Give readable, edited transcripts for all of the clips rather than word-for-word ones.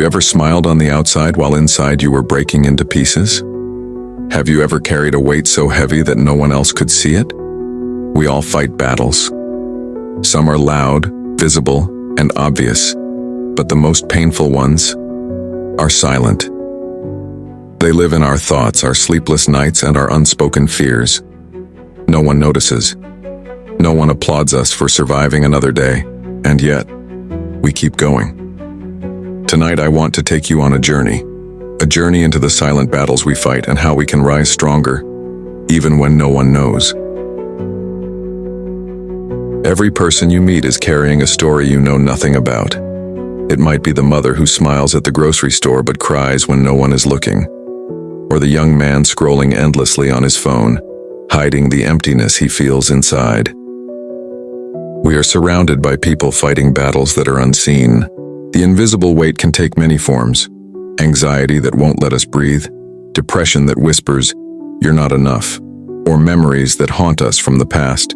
ever smiled on the outside while inside you were breaking into pieces? Have you ever carried a weight so heavy that no one else could see it? We all fight battles. Some are loud, visible, and obvious, but the most painful ones are silent. They live in our thoughts, our sleepless nights, and our unspoken fears. No one notices. No one applauds us for surviving another day, and yet, we keep going. Tonight I want to take you on a journey into the silent battles we fight and how we can rise stronger, even when no one knows. Every person you meet is carrying a story you know nothing about. It might be the mother who smiles at the grocery store but cries when no one is looking, or the young man scrolling endlessly on his phone, hiding the emptiness he feels inside. We are surrounded by people fighting battles that are unseen. The invisible weight can take many forms: anxiety that won't let us breathe, depression that whispers, "You're not enough," or memories that haunt us from the past.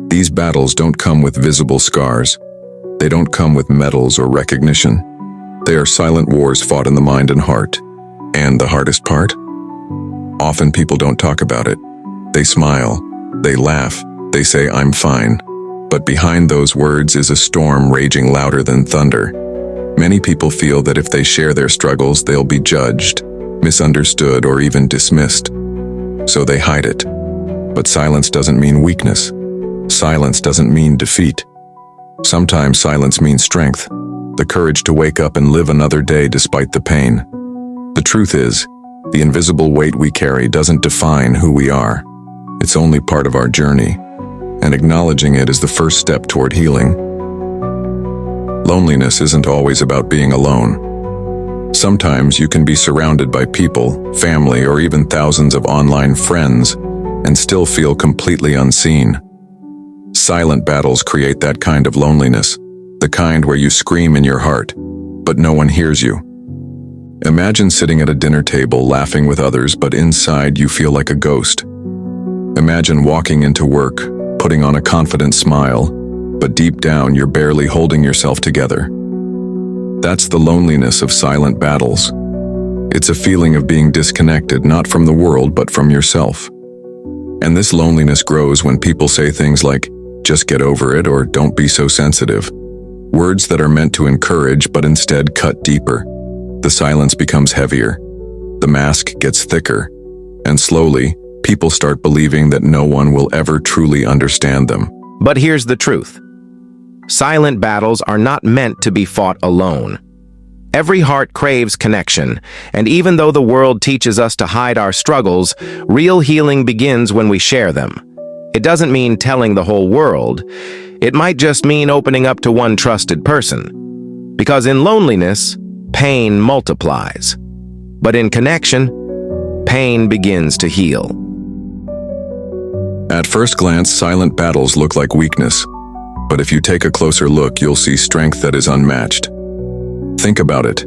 These battles don't come with visible scars. They don't come with medals or recognition. They are silent wars fought in the mind and heart. And the hardest part? Often people don't talk about it. They smile, they laugh, they say, "I'm fine." But behind those words is a storm raging louder than thunder. Many people feel that if they share their struggles, they'll be judged, misunderstood, or even dismissed. So they hide it. But silence doesn't mean weakness. Silence doesn't mean defeat. Sometimes silence means strength, the courage to wake up and live another day despite the pain. The truth is, the invisible weight we carry doesn't define who we are. It's only part of our journey, and acknowledging it is the first step toward healing. Loneliness isn't always about being alone. Sometimes you can be surrounded by people, family, or even thousands of online friends, and still feel completely unseen. Silent battles create that kind of loneliness, the kind where you scream in your heart, but no one hears you. Imagine sitting at a dinner table laughing with others, but inside you feel like a ghost. Imagine walking into work, putting on a confident smile, but deep down you're barely holding yourself together. That's the loneliness of silent battles. It's a feeling of being disconnected, not from the world, but from yourself. And this loneliness grows when people say things like, "Just get over it," or "Don't be so sensitive." Words that are meant to encourage, but instead cut deeper. The silence becomes heavier. The mask gets thicker. And slowly, people start believing that no one will ever truly understand them. But here's the truth. Silent battles are not meant to be fought alone. Every heart craves connection, and even though the world teaches us to hide our struggles, real healing begins when we share them. It doesn't mean telling the whole world. It might just mean opening up to one trusted person. Because in loneliness, pain multiplies. But in connection, pain begins to heal. At first glance, silent battles look like weakness. But if you take a closer look, you'll see strength that is unmatched. Think about it.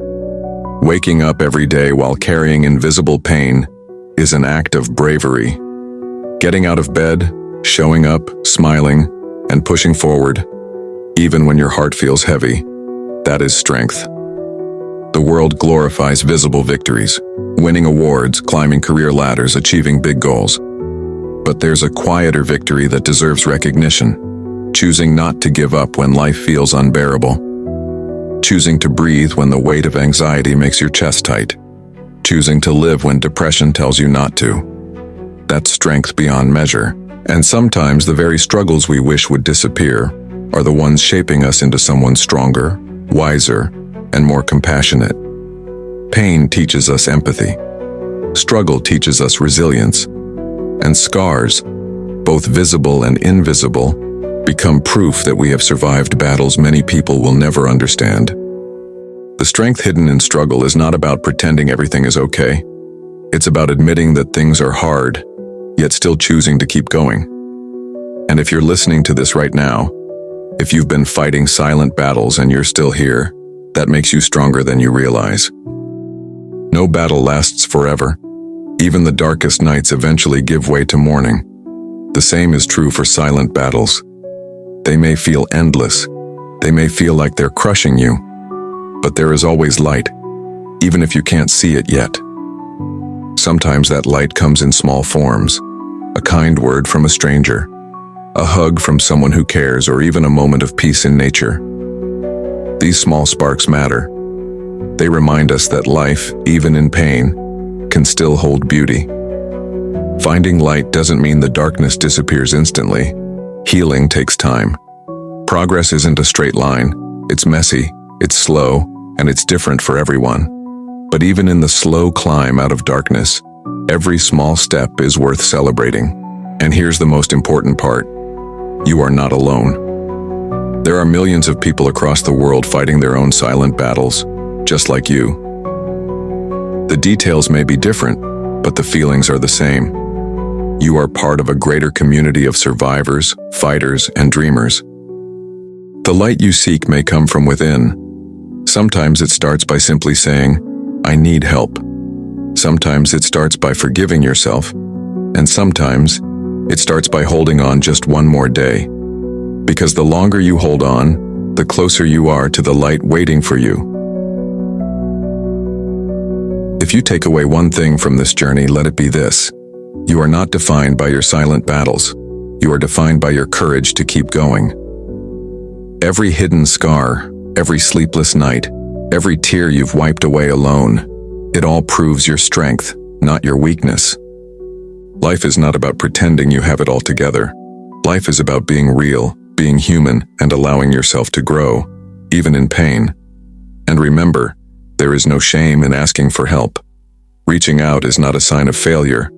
Waking up every day while carrying invisible pain is an act of bravery. Getting out of bed, showing up, smiling, and pushing forward, even when your heart feels heavy, that is strength. The world glorifies visible victories, winning awards, climbing career ladders, achieving big goals. But there's a quieter victory that deserves recognition. Choosing not to give up when life feels unbearable. Choosing to breathe when the weight of anxiety makes your chest tight. Choosing to live when depression tells you not to. That's strength beyond measure. And sometimes the very struggles we wish would disappear are the ones shaping us into someone stronger, wiser, and more compassionate. Pain teaches us empathy. Struggle teaches us resilience. And scars, both visible and invisible, become proof that we have survived battles many people will never understand. The strength hidden in struggle is not about pretending everything is okay. It's about admitting that things are hard, yet still choosing to keep going. And if you're listening to this right now, if you've been fighting silent battles and you're still here, that makes you stronger than you realize. No battle lasts forever. Even the darkest nights eventually give way to morning. The same is true for silent battles. They may feel endless. They may feel like they're crushing you. But there is always light. even if you can't see it yet. Sometimes that light comes in small forms, a kind word from a stranger, a hug from someone who cares, or even a moment of peace in nature. These small sparks matter. They remind us that life, even in pain, can still hold beauty. Finding light doesn't mean the darkness disappears instantly. Healing takes time. Progress isn't a straight line. It's messy, it's slow, and it's different for everyone. But even in the slow climb out of darkness, every small step is worth celebrating. And here's the most important part. You are not alone. There are millions of people across the world fighting their own silent battles, just like you. The details may be different, but the feelings are the same. You are part of a greater community of survivors, fighters, and dreamers. The light you seek may come from within. Sometimes it starts by simply saying, "I need help." Sometimes it starts by forgiving yourself. And sometimes it starts by holding on just one more day. Because the longer you hold on, the closer you are to the light waiting for you. If you take away one thing from this journey, let it be this. You are not defined by your silent battles. You are defined by your courage to keep going. Every hidden scar, every sleepless night, every tear you've wiped away alone, it all proves your strength, not your weakness. Life is not about pretending you have it all together. Life is about being real, being human, and allowing yourself to grow, even in pain. And remember, there is no shame in asking for help. Reaching out is not a sign of failure,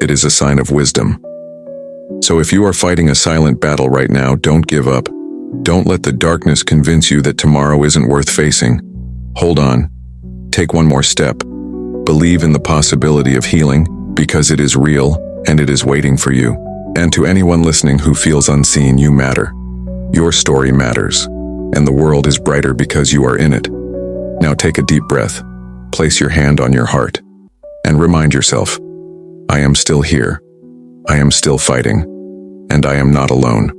it is a sign of wisdom. So if you are fighting a silent battle right now, don't give up. Don't let the darkness convince you that tomorrow isn't worth facing. Hold on. Take one more step. Believe in the possibility of healing, because it is real and it is waiting for you. And to anyone listening who feels unseen, you matter. Your story matters, and the world is brighter because you are in it. Now take a deep breath, place your hand on your heart, and remind yourself, I am still here, I am still fighting, and I am not alone.